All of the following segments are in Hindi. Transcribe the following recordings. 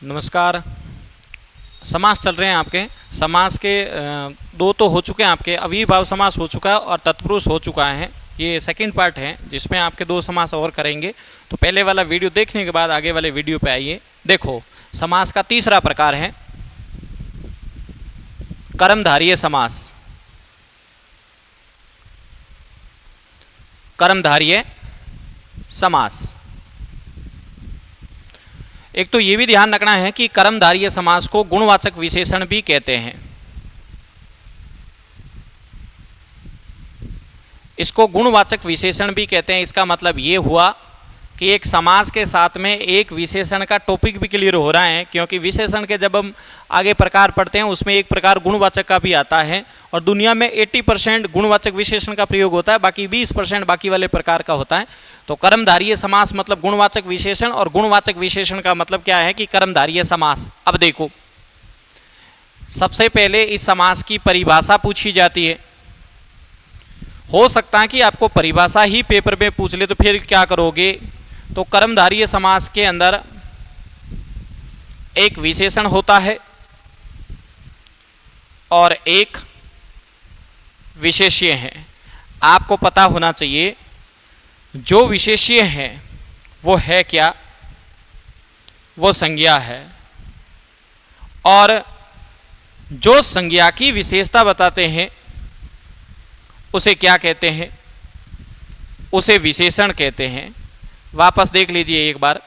नमस्कार। समास चल रहे हैं आपके। समास के दो तो हो चुके हैं आपके, अव्ययीभाव समास हो चुका है और तत्पुरुष हो चुका है। ये सेकंड पार्ट है जिसमें आपके दो समास और करेंगे। तो पहले वाला वीडियो देखने के बाद आगे वाले वीडियो पे आइए। देखो, समास का तीसरा प्रकार है कर्मधारय समास। कर्मधारय समास। एक तो ये भी ध्यान रखना है कि कर्मधारय समास को गुणवाचक विशेषण भी कहते हैं। इसको गुणवाचक विशेषण भी कहते हैं। इसका मतलब ये हुआ कि एक समास के साथ में एक विशेषण का टॉपिक भी क्लियर हो रहा है, क्योंकि विशेषण के जब हम आगे प्रकार पढ़ते हैं उसमें एक प्रकार गुणवाचक का भी आता है और दुनिया में 80% गुणवाचक विशेषण का प्रयोग होता है, बाकी 20% बाकी वाले प्रकार का होता है। तो कर्मधारय समास मतलब गुणवाचक विशेषण, और गुणवाचक विशेषण का मतलब क्या है कि कर्मधारय समास। अब देखो, सबसे पहले इस समास की परिभाषा पूछी जाती है। हो सकता है कि आपको परिभाषा ही पेपर में पूछ ले, तो फिर क्या करोगे? तो कर्मधारय समास के अंदर एक विशेषण होता है और एक विशेष्य है। आपको पता होना चाहिए जो विशेष्य है वो है क्या? वो संज्ञा है। और जो संज्ञा की विशेषता बताते हैं उसे क्या कहते हैं? उसे विशेषण कहते हैं। वापस देख लीजिए एक बार।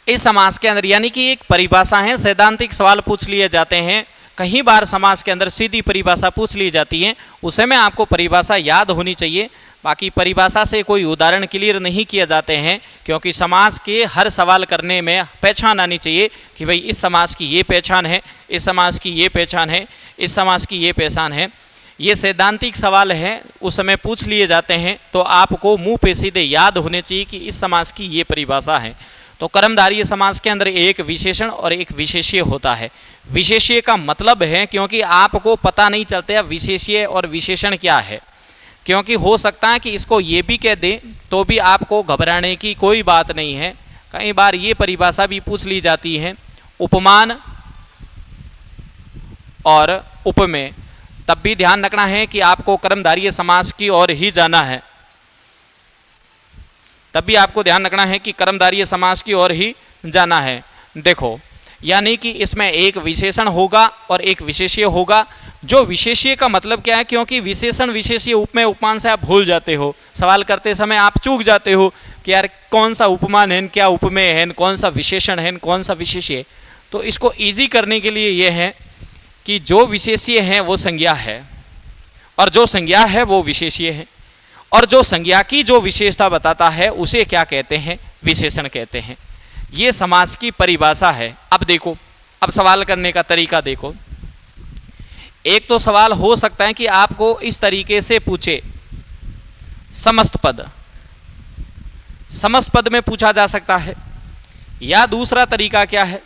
इस समास के अंदर यानी कि एक परिभाषा है, सैद्धांतिक सवाल पूछ लिए जाते हैं। कई बार समास के अंदर सीधी परिभाषा पूछ ली जाती है, उसे में आपको परिभाषा याद होनी चाहिए। बाकी परिभाषा से कोई उदाहरण क्लियर नहीं किए जाते हैं, क्योंकि समास के हर सवाल करने में पहचान आनी चाहिए कि भाई इस समास की ये पहचान है, इस समास की ये पहचान है, इस समास की ये पहचान है। ये सैद्धांतिक सवाल है, उस समय पूछ लिए जाते हैं, तो आपको मुंह पे सीधे याद होने चाहिए कि इस समास की ये परिभाषा है। तो कर्मधारय समास के अंदर एक विशेषण और एक विशेष्य होता है। विशेष्य का मतलब है, क्योंकि आपको पता नहीं चलता विशेष्य और विशेषण क्या है, क्योंकि हो सकता है कि इसको ये भी कह दें तो भी आपको घबराने की कोई बात नहीं है। कई बार ये परिभाषा भी पूछ ली जाती है, उपमान और उपमेय। तब भी ध्यान रखना है कि आपको कर्मधारय समास की ओर ही जाना है। तब भी आपको ध्यान रखना है कि कर्मधारय समास की ओर ही जाना है। देखो, यानी कि इसमें एक विशेषण होगा और एक विशेष्य होगा। जो विशेष्य का मतलब क्या है, क्योंकि विशेषण विशेष्य उपमेय उपमान से आप भूल जाते हो, सवाल करते समय आप चूक जाते हो कि यार कौन सा उपमान है, क्या उपमेय है, कौन सा विशेषण है, कौन सा विशेष्य। तो इसको ईजी करने के लिए यह है कि जो विशेष्य है वो संज्ञा है और जो संज्ञा है वो विशेष्य है, और जो संज्ञा की जो विशेषता बताता है उसे क्या कहते हैं? विशेषण कहते हैं। ये समास की परिभाषा है। अब देखो, अब सवाल करने का तरीका देखो। एक तो सवाल हो सकता है कि आपको इस तरीके से पूछे, समस्त पद। समस्त पद में पूछा जा सकता है, या दूसरा तरीका क्या है?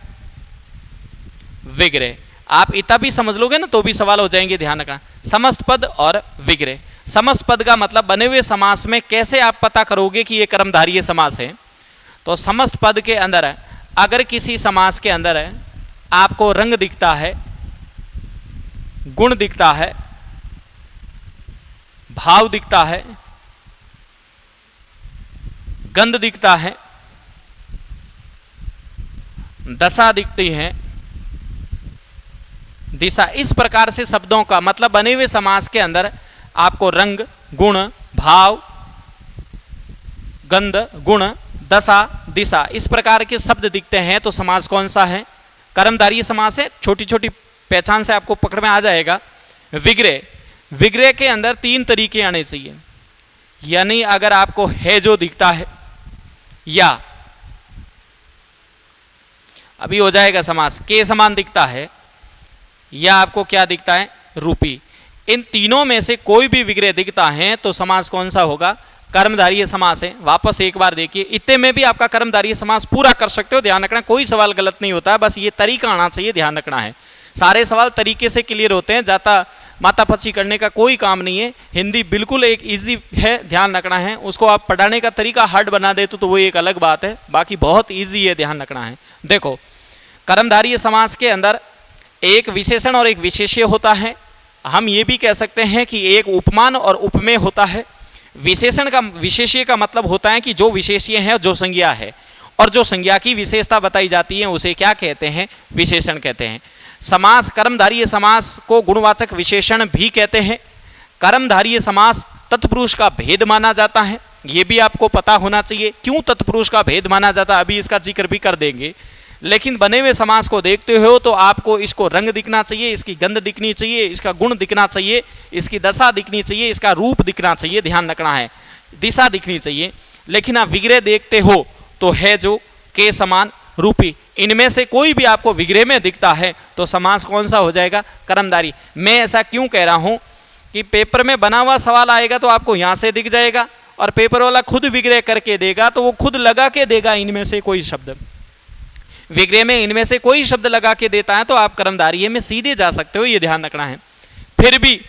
विग्रह। आप इतना भी समझ लोगे ना तो भी सवाल हो जाएंगे, ध्यान रखना। समस्त पद और विग्रह। समस्त पद का मतलब बने हुए समास में कैसे आप पता करोगे कि ये कर्मधारय समास है? तो समस्त पद के अंदर अगर किसी समास के अंदर आपको रंग दिखता है, गुण दिखता है, भाव दिखता है, गंध दिखता है, दशा दिखती है, दिशा, इस प्रकार से शब्दों का मतलब बने हुए समास के अंदर आपको रंग, गुण, भाव, गंध, गुण, दशा, दिशा, इस प्रकार के शब्द दिखते हैं तो समास कौन सा है? कर्मधारय समास है। छोटी छोटी पहचान से आपको पकड़ में आ जाएगा। विग्रह। विग्रह के अंदर तीन तरीके आने चाहिए, यानी अगर आपको है जो दिखता है, या अभी हो जाएगा समास के समान दिखता है, या आपको क्या दिखता है? रूपी। इन तीनों में से कोई भी विग्रह दिखता है तो समास कौन सा होगा? कर्मधारय समास है। वापस एक बार देखिए, इतने में भी आपका कर्मधारय समास पूरा कर सकते हो। ध्यान रखना, कोई सवाल गलत नहीं होता है, बस ये तरीका आना चाहिए, ध्यान रखना है। सारे सवाल तरीके से क्लियर होते हैं, ज़्यादा मातापची करने का कोई काम नहीं है। हिंदी बिल्कुल एक इजी है, ध्यान रखना है। उसको आप पढ़ाने का तरीका हार्ड बना देते तो वो एक अलग बात है, बाकी बहुत इजी है, ध्यान रखना है। देखो, कर्मधारय समास के अंदर एक विशेषण और एक विशेष्य होता है। हम ये भी कह सकते हैं कि एक उपमान और उपमेय होता है। विशेषण का विशेष्य का मतलब होता है कि जो विशेष्य है, जो संज्ञा है, और जो संज्ञा की विशेषता बताई जाती है उसे क्या कहते हैं? विशेषण कहते हैं। समास, कर्मधारय समास को गुणवाचक विशेषण भी कहते हैं। कर्मधारय समास तत्पुरुष का भेद माना जाता है, ये भी आपको पता होना चाहिए। क्यों तत्पुरुष का भेद माना जाता है, अभी इसका जिक्र भी कर देंगे। लेकिन बने हुए समास को देखते हो तो आपको इसको रंग दिखना चाहिए, इसकी गंध दिखनी चाहिए, इसका गुण दिखना चाहिए, इसकी दशा दिखनी चाहिए, इसका रूप दिखना चाहिए, ध्यान रखना है, दिशा दिखनी चाहिए। लेकिन आप विग्रह देखते हो तो है जो के समान रूपी, इनमें से कोई भी आपको विग्रह में दिखता है तो समास कौन सा हो जाएगा? कर्मधारय। मैं ऐसा क्यों कह रहा हूं कि पेपर में बना हुआ सवाल आएगा तो आपको यहां से दिख जाएगा, और पेपर वाला खुद विग्रह करके देगा तो वो खुद लगा के देगा इनमें से कोई शब्द। विग्रह में इनमें से कोई शब्द लगा के देता है तो आप कर्मधारय में सीधे जा सकते हो, ये ध्यान रखना है। फिर भी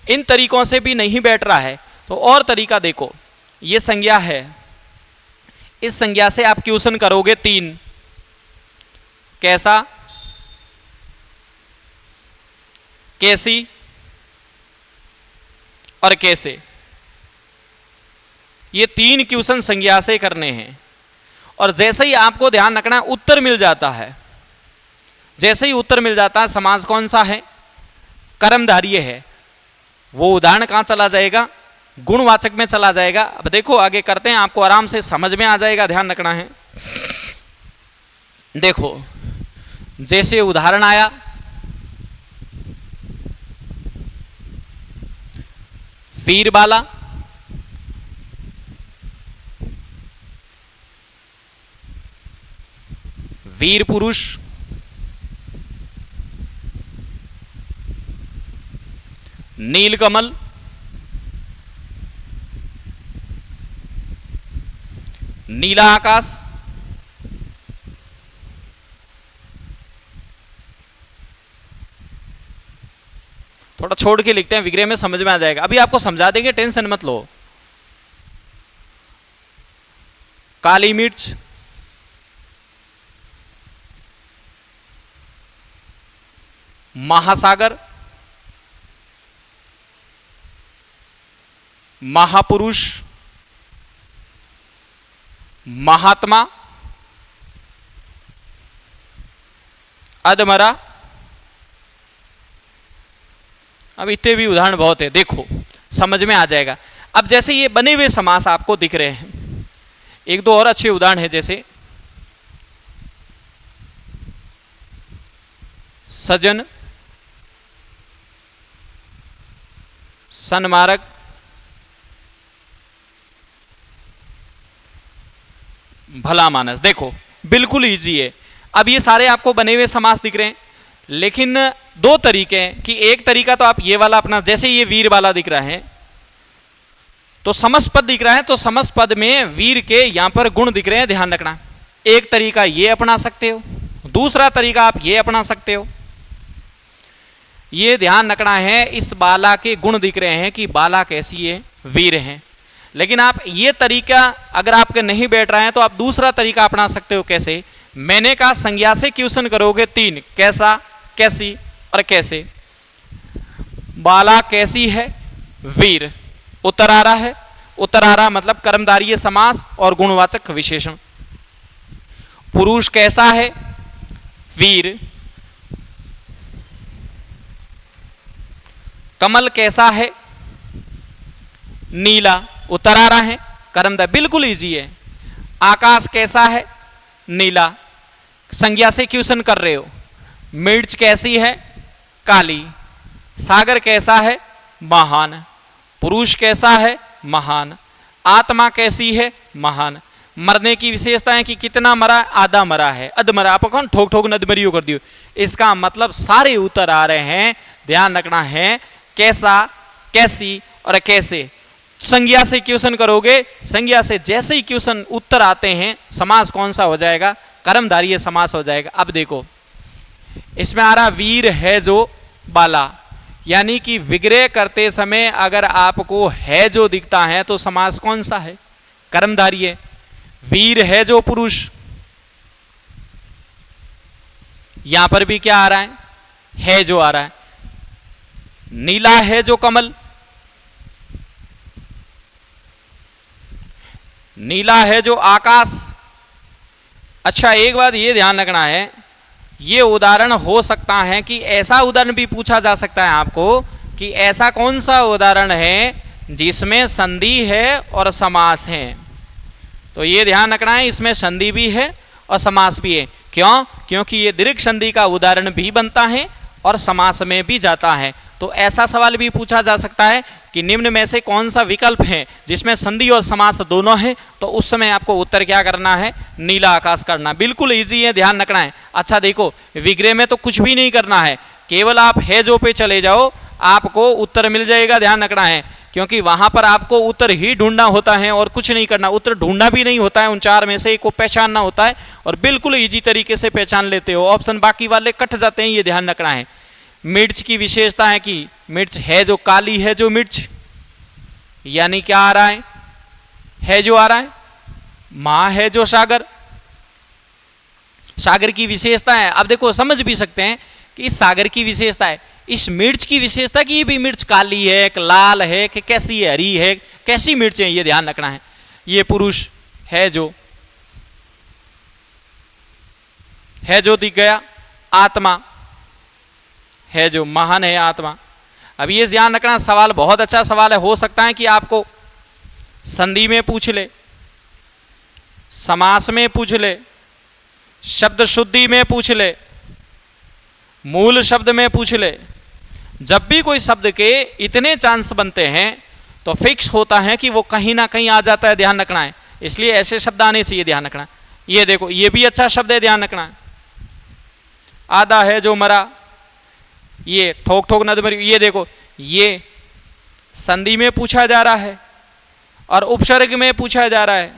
इन तरीकों से भी नहीं बैठ रहा है तो और तरीका देखो, ये संज्ञा है, इस संज्ञा से आप क्वेश्चन करोगे 3। कैसा, कैसी और कैसे, ये 3 क्वेश्चन संज्ञा से करने हैं। और जैसे ही आपको ध्यान रखना उत्तर मिल जाता है, जैसे ही उत्तर मिल जाता है समास कौन सा है? कर्मधारय है, वो उदाहरण कहां चला जाएगा? गुणवाचक में चला जाएगा। अब देखो आगे करते हैं, आपको आराम से समझ में आ जाएगा, ध्यान रखना है। देखो, जैसे उदाहरण आया, वीर बाला, वीर पुरुष, नीलकमल, नीला आकाश, थोड़ा छोड़ के लिखते हैं, विग्रह में समझ में आ जाएगा। अभी आपको समझा देंगे, टेंशन मत लो। काली मिर्च, महासागर, महापुरुष, महात्मा, अधमरा। अब इतने भी उदाहरण बहुत है, देखो समझ में आ जाएगा। अब जैसे ये बने हुए समास आपको दिख रहे हैं, एक दो और अच्छे उदाहरण है, जैसे सजन, सन्मार्ग, भला मानस। देखो बिल्कुल इजी है। अब ये सारे आपको बने हुए समास दिख रहे हैं, लेकिन 2 तरीके हैं कि एक तरीका तो आप ये वाला अपना, जैसे ये वीर वाला दिख रहा है तो समस्त पद दिख रहा है, तो समस्त पद में वीर के यहां पर गुण दिख रहे हैं, ध्यान रखना। एक तरीका ये अपना सकते हो, दूसरा तरीका आप ये अपना सकते हो। ये ध्यान रखना है, इस बाला के गुण दिख रहे हैं कि बाला कैसी है? वीर है। लेकिन आप ये तरीका अगर आपके नहीं बैठ रहा है तो आप दूसरा तरीका अपना सकते हो। कैसे? मैंने कहा संज्ञा से क्वेश्चन करोगे 3, कैसा, कैसी और कैसे। बाला कैसी है? वीर। उत्तर आ रहा है, उत्तर आ रहा मतलब कर्मधारय समास और गुणवाचक विशेषण। पुरुष कैसा है? वीर। कमल कैसा है? नीला। उत्तर आ रहा है, कर्मधारय, बिल्कुल इजी है। आकाश कैसा है? नीला। संज्ञा से क्वेश्चन कर रहे हो। मिर्च कैसी है? काली। सागर कैसा है? महान। पुरुष कैसा है? महान। आत्मा कैसी है? महान। मरने की विशेषता है कि कितना मरा? आधा मरा है, अध मरा। आप कौन ठोक ठोक नदमरियो कर दियो। इसका मतलब सारे उत्तर आ रहे हैं, ध्यान रखना है। कैसा, कैसी और कैसे। संज्ञा से क्वेश्चन करोगे, संज्ञा से जैसे ही क्वेश्चन उत्तर आते हैं, समास कौन सा हो जाएगा? कर्मधारय समास हो जाएगा। अब देखो इसमें आ रहा वीर है जो बाला, यानी कि विग्रह करते समय अगर आपको है जो दिखता है तो समास कौन सा है? कर्मधारी है। वीर है जो पुरुष, यहां पर भी क्या आ रहा है जो आ रहा है। नीला है जो कमल, नीला है जो आकाश। अच्छा, एक बात ये ध्यान रखना है, ये उदाहरण हो सकता है कि ऐसा उदाहरण भी पूछा जा सकता है आपको कि ऐसा कौन सा उदाहरण है जिसमें संधि है और समास है। तो ये ध्यान रखना है, इसमें संधि भी है और समास भी है। क्यों? क्योंकि ये दीर्घ संधि का उदाहरण भी बनता है और समास में भी जाता है। तो ऐसा सवाल भी पूछा जा सकता है कि निम्न में से कौन सा विकल्प है जिसमें संधि और समास दोनों है, तो उस समय आपको उत्तर क्या करना है? नीला आकाश करना। बिल्कुल इजी है, ध्यान रखना है। अच्छा देखो, विग्रह में तो कुछ भी नहीं करना है, केवल आप है जो पे चले जाओ, आपको उत्तर मिल जाएगा। ध्यान रखना है, क्योंकि वहां पर आपको उत्तर ही ढूंढना होता है और कुछ नहीं करना। उत्तर ढूंढना भी नहीं होता है, उन चार में से एक को पहचानना होता है और बिल्कुल इजी तरीके से पहचान लेते हो। ऑप्शन बाकी वाले कट जाते हैं, ये ध्यान रखना है। मिर्च की विशेषता है कि मिर्च है जो काली है जो मिर्च, यानी क्या आ रहा है जो आ रहा है। मां है जो सागर, सागर की विशेषता है। अब देखो समझ भी सकते हैं कि इस सागर की विशेषता है, इस मिर्च की विशेषता कि ये भी मिर्च काली है कि लाल है कि कैसी है, हरी है, कैसी मिर्च है, ये ध्यान रखना है। ये पुरुष है जो दिख गया। आत्मा है जो, महान है आत्मा। अब ये ध्यान रखना, सवाल बहुत अच्छा सवाल है। हो सकता है कि आपको संधि में पूछ ले, समास में पूछ ले, शब्द शुद्धि में पूछ ले, मूल शब्द में पूछ ले। जब भी कोई शब्द के इतने चांस बनते हैं तो फिक्स होता है कि वो कहीं ना कहीं आ जाता है। ध्यान रखना है, इसलिए ऐसे शब्द आने से ये ध्यान रखना है। ये देखो, ये भी अच्छा शब्द है, ध्यान रखना है। आधा है जो मरा, ये ठोक ठोक नद मरी। ये देखो, ये संधि में पूछा जा रहा है और उपसर्ग में पूछा जा रहा है,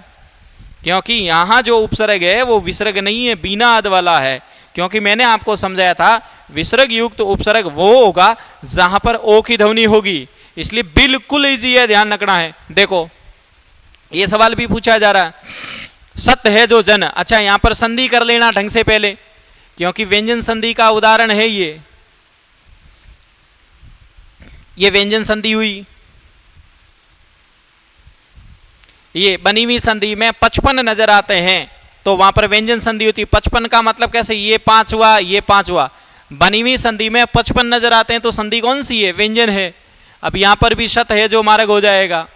क्योंकि यहां जो उपसर्ग है वो विसर्ग नहीं है, बिना अद वाला है। क्योंकि मैंने आपको समझाया था विसर्ग युक्त उपसर्ग वो होगा जहां पर ओ की ध्वनि होगी, इसलिए बिल्कुल इजी है, ध्यान रखना है। देखो, ये सवाल भी पूछा जा रहा है, सत्य है जो जन। अच्छा, यहां पर संधि कर लेना ढंग से पहले, क्योंकि व्यंजन संधि का उदाहरण है ये व्यंजन संधि हुई। ये बनी हुई संधि में 55 नजर आते हैं तो वहां पर व्यंजन संधि होती है। 55 का मतलब कैसे, ये 5 हुआ, ये 5 हुआ। बनी हुई संधि में 55 नजर आते हैं तो संधि कौन सी है? व्यंजन है। अब यहां पर भी शत है जो मार्ग हो जाएगा।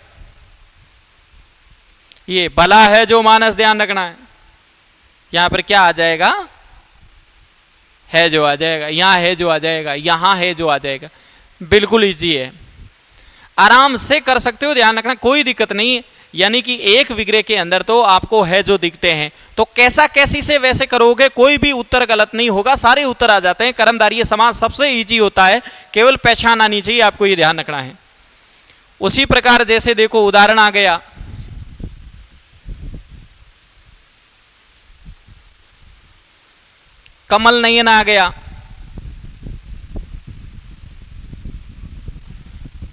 ये भला है जो मानस, ध्यान रखना है। यहां पर क्या आ जाएगा? है जो आ जाएगा। यहां है जो आ जाएगा, यहां है जो आ जाएगा। बिल्कुल इजी है, आराम से कर सकते हो, ध्यान रखना, कोई दिक्कत नहीं है। यानी कि एक विग्रह के अंदर तो आपको है जो दिखते हैं, तो कैसा कैसी से वैसे करोगे, कोई भी उत्तर गलत नहीं होगा, सारे उत्तर आ जाते हैं। कर्मधारय समास सबसे इजी होता है, केवल पहचान आनी चाहिए, आपको ये ध्यान रखना है। उसी प्रकार जैसे देखो उदाहरण आ गया, कमल नयन आ गया,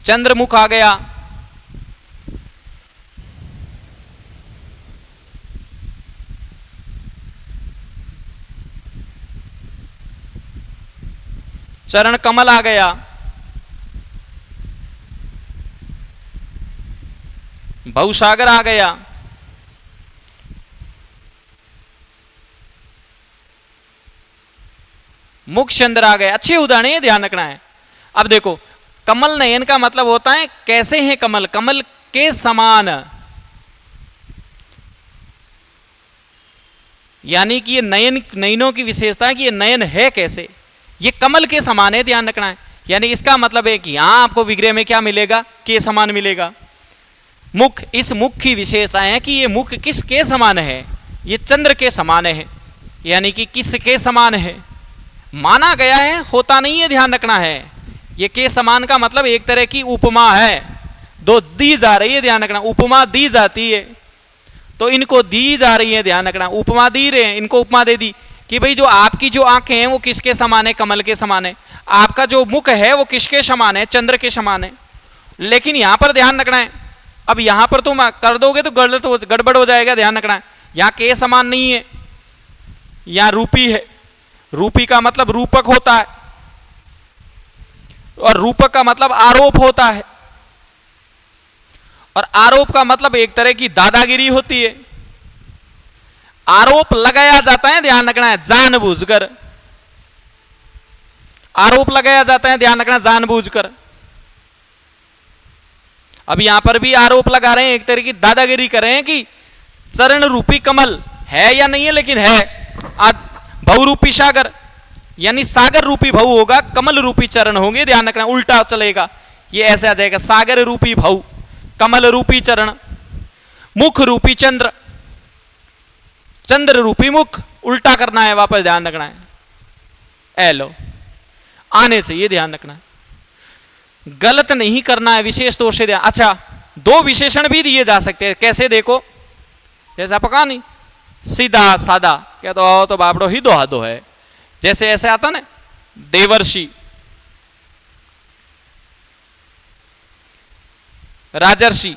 चंद्रमुख आ गया, चरण कमल आ गया, भवसागर आ गया, मुख चंद्र आ गया। अच्छे उदाहरण है, ध्यान रखना है। अब देखो, कमल नयन का मतलब होता है कैसे हैं कमल, कमल के समान, यानी कि ये नयनों की विशेषता है कि ये नयन है कैसे, ये कमल के समान है, ध्यान रखना है। यानी इसका मतलब है कि यहां आपको विग्रह में क्या मिलेगा? के समान मिलेगा। मुख, इस मुख की विशेषता है कि ये मुख किसके समान है? ये चंद्र के समान है, यानी कि किसके समान है, माना गया है, होता नहीं है, ध्यान रखना है। ये के समान का मतलब एक तरह की उपमा है, दो दी जा रही है, ध्यान रखना। उपमा दी जाती है तो इनको दी जा रही है, ध्यान रखना। उपमा दी रहे हैं, इनको उपमा दे दी, कि भाई जो आपकी जो आंखें हैं वो किसके समान है? कमल के समान है। आपका जो मुख है वो किसके समान है? चंद्र के समान है। लेकिन यहां पर ध्यान रखना है, अब यहां पर तुम कर दोगे तो गड़बड़ हो जाएगा। ध्यान रखना है, यहां के समान नहीं है, यहां रूपी है। रूपी का मतलब रूपक होता है, और रूपक का मतलब आरोप होता है, और आरोप का मतलब एक तरह की दादागिरी होती है। आरोप लगाया जाता है, ध्यान रखना है, जानबूझकर आरोप लगाया जाता है, ध्यान रखना, जानबूझकर। अब यहां पर भी आरोप लगा रहे हैं, एक तरह की दादागिरी कर रहे हैं कि चरण रूपी कमल है या नहीं है, लेकिन है। बहुरूपी सागर, यानी सागर रूपी भव होगा, कमल रूपी चरण होंगे। ध्यान रखना, उल्टा चलेगा, ये ऐसे आ जाएगा, सागर रूपी भव, कमल रूपी चरण, मुख रूपी चंद्र, चंद्र रूपी मुख, उल्टा करना है, वापस ध्यान रखना है। एलो आने से ये ध्यान रखना है, गलत नहीं करना है, विशेष तौर से ध्यान। अच्छा, दो विशेषण भी दिए जा सकते हैं, कैसे? देखो, जैसा पका नहीं, सीधा सादा, क्या तो बापड़ो ही दो हादो है, जैसे ऐसे आता ना, देवर्षि, राजर्षि,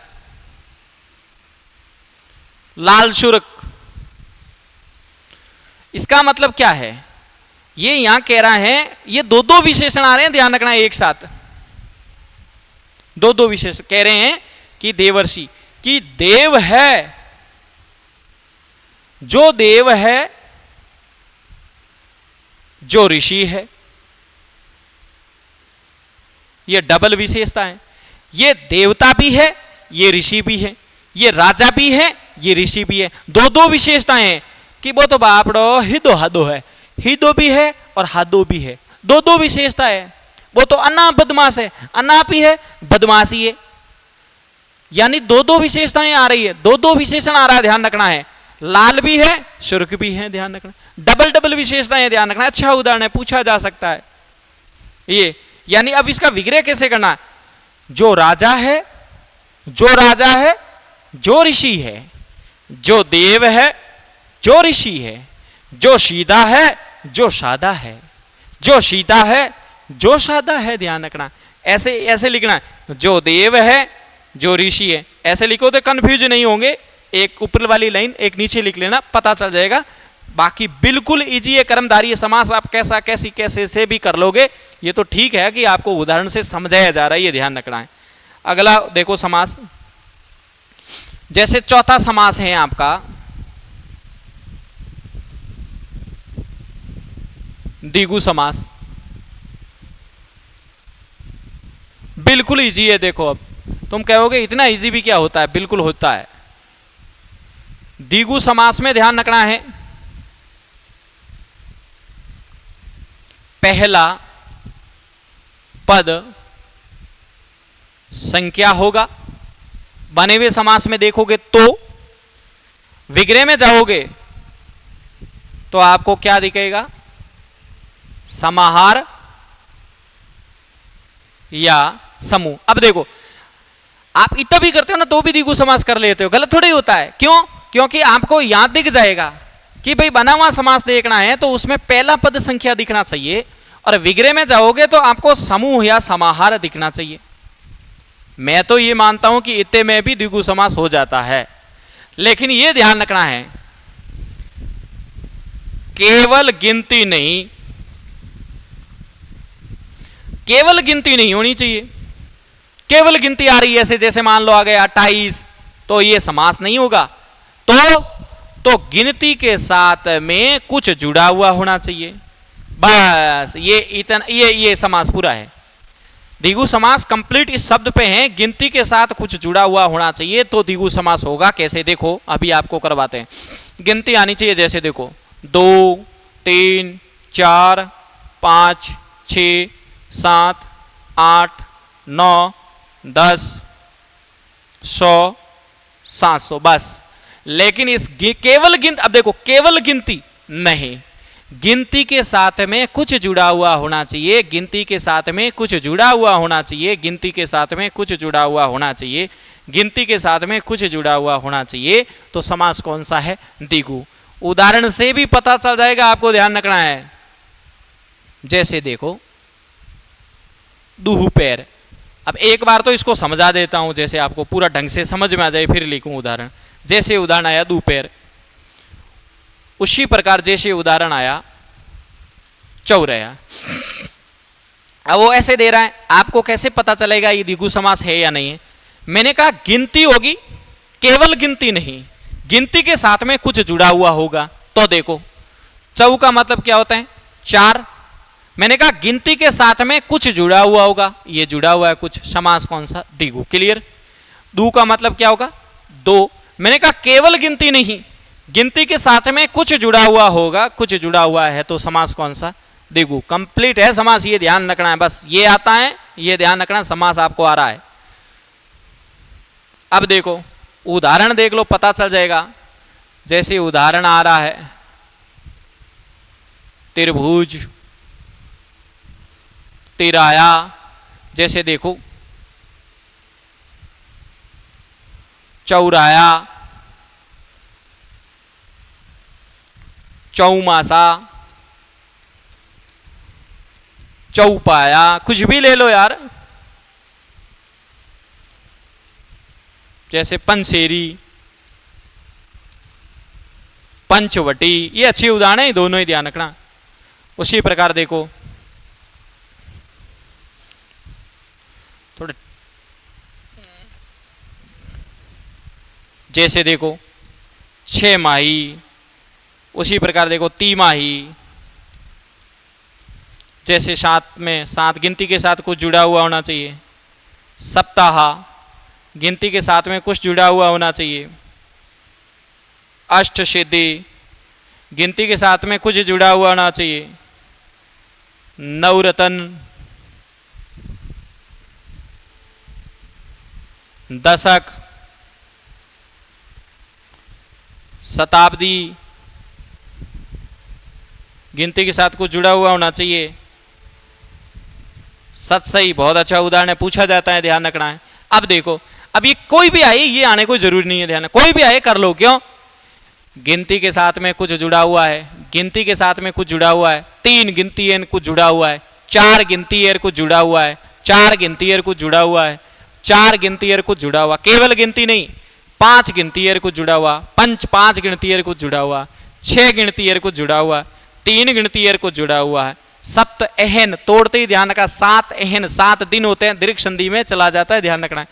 लाल शुर्क। इसका मतलब क्या है? ये यहां कह रहा है, ये दो दो विशेषण आ रहे हैं, ध्यान रखना है, एक साथ दो दो विशेषण कह रहे हैं कि देवर्षि, कि देव है, जो देव है, जो ऋषि है, ये डबल विशेषता है। ये देवता भी है, ये ऋषि भी है, ये राजा भी है, ये ऋषि भी है। दो दो विशेषताएं हैं कि वो तो बापड़ो हिदो हादो है, हिदो भी है और हादो भी है, दो दो विशेषता है। वो तो अन्ना बदमाश है, अनाप ही है, बदमाशी है, यानी दो दो विशेषताएं आ रही है, दो दो विशेषण आ रहा है, ध्यान रखना है। लाल भी है, शुर्क भी है, ध्यान रखना, डबल डबल विशेषताएं, ध्यान रखना। अच्छा उदाहरण है, पूछा जा सकता है ये। यानी अब इसका विग्रह कैसे करना है? जो राजा है, जो राजा है, जो ऋषि है, जो देव है, जो ऋषि है, जो सीधा है, जो सादा है, जो सीधा है, जो सादा है, ध्यान रखना। ऐसे ऐसे लिखना है, जो देव है, जो ऋषि है, ऐसे लिखो तो कंफ्यूज नहीं होंगे। एक ऊपर वाली लाइन एक नीचे लिख लेना, पता चल जाएगा। बाकी बिल्कुल इजी है, कर्मधारय समास आप कैसा कैसे से भी कर लोगे। ये तो ठीक है कि आपको उदाहरण से समझाया जा रहा है, ये ध्यान रखना है। अगला देखो समास, जैसे चौथा समास है आपका द्विगु समास। बिल्कुल इजी है। देखो, अब तुम कहोगे इतना इजी भी क्या होता है? बिल्कुल होता है। द्विगु समास में ध्यान रखना है, पहला पद संख्या होगा। बने हुए समास में देखोगे तो, विग्रह में जाओगे तो आपको क्या दिखेगा? समाहार या समूह। अब देखो, आप इतना भी करते हो ना तो भी द्विगु समास कर लेते हो, गलत थोड़ी होता है। क्यों? क्योंकि आपको यहां दिख जाएगा कि भाई बना हुआ समास देखना है तो उसमें पहला पद संख्या दिखना चाहिए, और विग्रह में जाओगे तो आपको समूह या समाहार दिखना चाहिए। मैं तो ये मानता हूं कि इतने में भी द्विगु समास हो जाता है, लेकिन ये ध्यान रखना है, केवल गिनती नहीं, केवल गिनती नहीं होनी चाहिए। केवल गिनती आ रही है ऐसे, जैसे मान लो आ गया 28, तो ये समास नहीं होगा। तो गिनती के साथ में कुछ जुड़ा हुआ होना चाहिए, बस ये इतना, ये समास पूरा है। द्विगु समास कंप्लीट इस शब्द पे है, गिनती के साथ कुछ जुड़ा हुआ होना चाहिए तो द्विगु समास होगा। कैसे? देखो, अभी आपको करवाते हैं। गिनती आनी चाहिए, जैसे देखो 2, 3, 4, 5, 6, 7, 8, 9, 10, 100, 700, बस। लेकिन इस केवल गिनती, अब देखो, केवल गिनती नहीं, गिनती के साथ में कुछ जुड़ा हुआ होना चाहिए, गिनती के साथ में कुछ जुड़ा हुआ होना चाहिए, गिनती के साथ में कुछ जुड़ा हुआ होना चाहिए, गिनती के साथ में कुछ जुड़ा हुआ होना चाहिए। तो समास कौन सा है? द्विगु। उदाहरण से भी पता चल जाएगा, आपको ध्यान रखना है। जैसे देखो दूहू पैर। अब एक बार तो इसको समझा देता हूं, जैसे आपको पूरा ढंग से समझ में आ जाए, फिर लिखूं उदाहरण। जैसे उदाहरण आया दू पैर, उसी प्रकार जैसे उदाहरण आया चौरया। अब वो ऐसे दे रहा है, आपको कैसे पता चलेगा ये द्विगु समास है या नहीं है? मैंने कहा गिनती होगी, केवल गिनती नहीं, गिनती के साथ में कुछ जुड़ा हुआ होगा। तो देखो चौ का मतलब क्या होता है? 4। मैंने कहा गिनती के साथ में कुछ जुड़ा हुआ होगा, ये जुड़ा हुआ है कुछ, समास कौन सा? द्विगु। क्लियर? दू का मतलब क्या होगा? 2। मैंने कहा केवल गिनती नहीं, गिनती के साथ में कुछ जुड़ा हुआ होगा, कुछ जुड़ा हुआ है, तो समास कौन सा? द्विगु। कंप्लीट है समास, ये ध्यान रखना है, बस ये आता है, ये ध्यान रखना, समास आपको आ रहा है। अब देखो उदाहरण देख लो, पता चल जाएगा। जैसे उदाहरण आ रहा है त्रिभुज, तिराया। जैसे देखो चौराया, चौमासा, चौपाया, कुछ भी ले लो यार। जैसे पंसेरी, पंचवटी, ये अच्छी उदाहरण है, दोनों ही ध्यान रखना। उसी प्रकार देखो थोड़े, जैसे देखो 6 माही, उसी प्रकार देखो तिमाही। जैसे 7 में 7 गिनती के साथ कुछ जुड़ा हुआ होना चाहिए। सप्ताह गिनती के साथ में कुछ जुड़ा हुआ होना चाहिए। अष्टसिद्धि गिनती के साथ में कुछ जुड़ा हुआ होना चाहिए। नवरत्न, दशक, शताब्दी गिनती के साथ कुछ जुड़ा हुआ होना चाहिए। सतसई बहुत अच्छा उदाहरण है, पूछा जाता है, ध्यान रखना है। अब देखो, अब ये कोई भी आए, ये आने कोई जरूरी नहीं है, ध्यान, कोई भी आए कर लो। क्यों? गिनती के साथ में कुछ जुड़ा हुआ है, गिनती के साथ में कुछ जुड़ा हुआ है। 3 गिनती है, कुछ जुड़ा हुआ है। 4 गिनती है, कुछ जुड़ा हुआ है। 4 गिनती है, कुछ जुड़ा हुआ है। 4 गिनती है, कुछ जुड़ा हुआ, केवल गिनती नहीं। 5 गिनती है, कुछ जुड़ा हुआ। 5 गिनती है, कुछ जुड़ा हुआ। 6 गिनती है, कुछ जुड़ा हुआ। 3 गिनती है, कुछ जुड़ा हुआ है। सप्त अहन, तोड़ते ही ध्यान रखना, 7 अहन 7 दिन होते हैं, दीर्घ संधि में चला जाता है, ध्यान रखना है।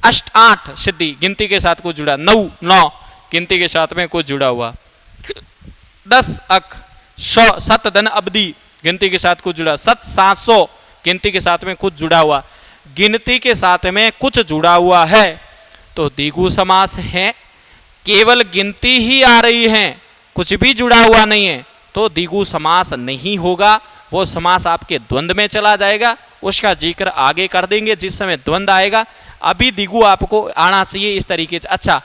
अष्ट 8 सिद्धि गिनती के साथ कुछ जुड़ा। 9 गिनती के साथ में कुछ जुड़ा हुआ। 10 अक 100 सत धन अवधि गिनती के साथ कुछ जुड़ा। 700 गिनती के साथ में कुछ जुड़ा हुआ, गिनती के साथ में कुछ जुड़ा हुआ है, तो द्विगु समास है। केवल गिनती ही आ रही है, कुछ भी जुड़ा हुआ नहीं है, तो द्विगु समास नहीं होगा। वो समास आपके द्वंद्व में चला जाएगा, उसका जिक्र आगे कर देंगे जिस समय द्वंद्व आएगा। अभी द्विगु आपको आना चाहिए इस तरीके से। अच्छा,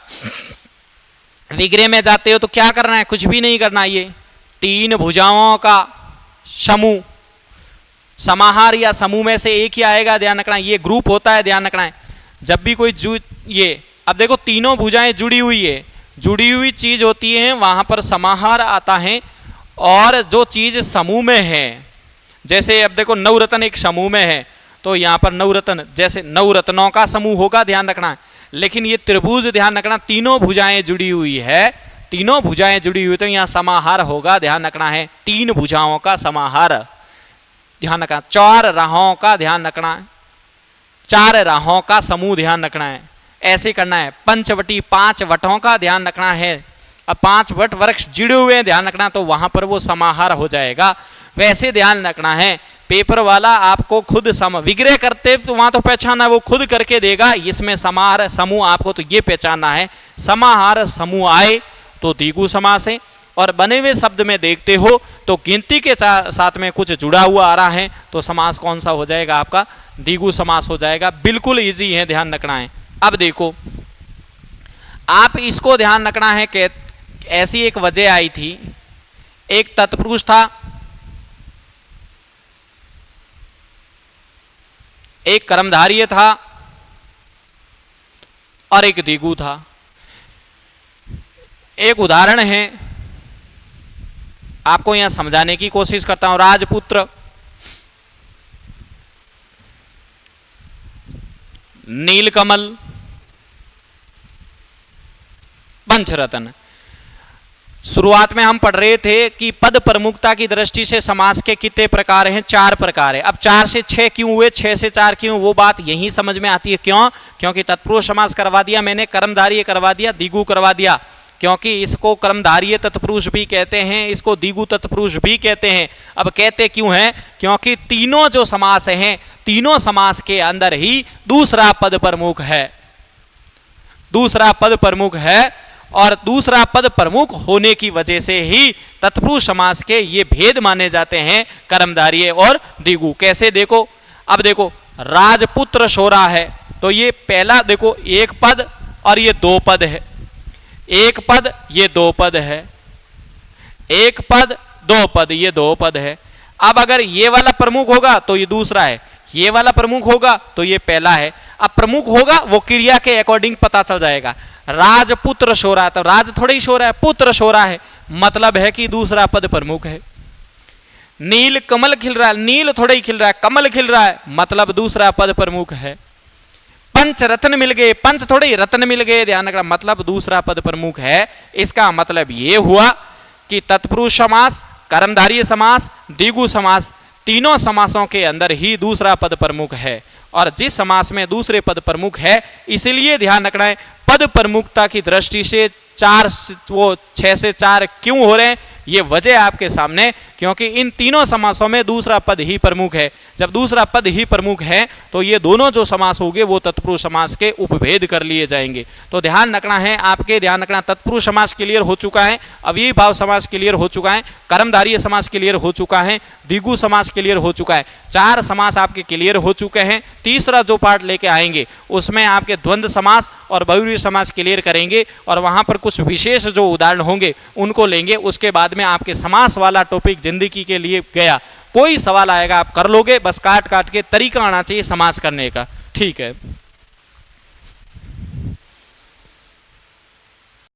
विग्रह में जाते हो तो क्या करना है? कुछ भी नहीं करना। ये 3 भुजाओं का समूह, समाहार या समूह में से एक ही आएगा, ध्यान रखना। ये ग्रुप होता है, ध्यान रखना है। जब भी कोई ये अब देखो तीनों भुजाएं जुड़ी हुई है, जुड़ी हुई चीज होती है, वहां पर समाहार आता है। और जो चीज समूह में है, जैसे अब देखो नवरत्न एक समूह में है, तो यहाँ पर नवरत्न, जैसे नवरत्नों का समूह होगा, ध्यान रखना है। लेकिन ये त्रिभुज, ध्यान रखना, तीनों भुजाएं जुड़ी हुई है, तीनों भुजाएं जुड़ी हुई, तो यहाँ समाहार होगा, ध्यान रखना है। 3 भुजाओं का समाहार, ध्यान रखना। 4 राहों का, ध्यान रखना है। 4 राहों का समूह, ध्यान रखना है। ऐसे करना है। पंचवटी 5 वटों का, ध्यान रखना है। अब 5 वट वृक्ष जुड़े हुए हैं, ध्यान रखना, तो वहां पर वो समाहार हो जाएगा। वैसे ध्यान रखना है, पेपर वाला आपको खुद विग्रह करते तो वहां तो पहचाना, वो खुद करके देगा। इसमें समाहार समूह आपको तो ये पहचानना है, समाहार समूह आए तो द्विगु समास है। और बने हुए शब्द में देखते हो तो गिनती के साथ में कुछ जुड़ा हुआ आ रहा है, तो समास कौन सा हो जाएगा? आपका द्विगु समास हो जाएगा। बिल्कुल इजी है, ध्यान रखना है। अब देखो, आप इसको ध्यान रखना है कि ऐसी एक वजह आई थी, एक तत्पुरुष था, एक कर्मधारय था और एक द्विगु था। एक उदाहरण है आपको यहां समझाने की कोशिश करता हूं। राजपुत्र, नीलकमल, पंचरत्न। शुरुआत में हम पढ़ रहे थे कि पद प्रमुखता की दृष्टि से समास के कितने प्रकार हैं? 4 प्रकार है। अब 4 से 6 क्यों हुए, 6 से 4 क्यों, वो बात यही समझ में आती है। क्यों? क्योंकि तत्पुरुष समास करवा दिया मैंने, कर्मधारय करवा दिया, द्विगु करवा दिया। क्योंकि इसको कर्मधारय तत्पुरुष भी कहते हैं, इसको द्विगु तत्पुरुष भी कहते हैं। अब कहते क्यों हैं? क्योंकि तीनों जो समास हैं, तीनों समास के अंदर ही दूसरा पद प्रमुख है, दूसरा पद प्रमुख है। और दूसरा पद प्रमुख होने की वजह से ही तत्पुरुष समास के ये भेद माने जाते हैं, कर्मधारय और द्विगु। कैसे? देखो, अब देखो, राजपुत्र शोरा है तो ये पहला देखो एक पद और ये 2 पद है, एक पद ये 2 पद है, एक पद 2 पद, ये 2 पद है। अब अगर ये वाला प्रमुख होगा तो ये दूसरा है, ये वाला प्रमुख होगा तो ये पहला है। अब प्रमुख होगा वो क्रिया के अकॉर्डिंग पता चल जाएगा। राजपुत्र शोरा, तो राज थोड़ा ही शोरा है, पुत्र शोरा है, मतलब है कि दूसरा पद प्रमुख है। नील कमल खिल रहा है, नील थोड़ा ही खिल रहा है, कमल खिल रहा है, मतलब दूसरा पद प्रमुख है। पंच रत्न मिल गए, पंच थोड़े ही रत्न मिल गए, ध्यान रखना, मतलब दूसरा पद प्रमुख है। इसका मतलब ये हुआ कि तत्पुरुष समास, कर्मधारय समास, द्विगु समास, तीनों समासों के अंदर ही दूसरा पद प्रमुख है। और जिस समास में दूसरे पद प्रमुख है, इसलिए ध्यान रखना है पद प्रमुखता की दृष्टि से 6 से 4 क्यों हो रहे हैं, ये वजह आपके सामने। क्योंकि इन तीनों समासों में दूसरा पद ही प्रमुख है। जब दूसरा पद ही प्रमुख है तो ये दोनों जो समास होंगे वो तत्पुरुष समास के उपभेद कर लिए जाएंगे। तो ध्यान रखना है आपके, ध्यान रखना, तत्पुरुष समास क्लियर हो चुका है, अव्ययी भाव समास क्लियर हो चुका है, कर्मधारय समास क्लियर हो चुका है, द्विगु समास क्लियर हो चुका है। 4 समास आपके क्लियर हो चुके हैं। तीसरा जो पार्ट लेके आएंगे उसमें आपके द्वंद्व समास और बहुव्रीहि समास क्लियर करेंगे और वहां पर कुछ विशेष जो उदाहरण होंगे उनको लेंगे। उसके बाद में आपके समास वाला टॉपिक जिंदगी के लिए गया। कोई सवाल आएगा आप कर लोगे, बस काट काट के तरीका आना चाहिए समास करने का। ठीक है।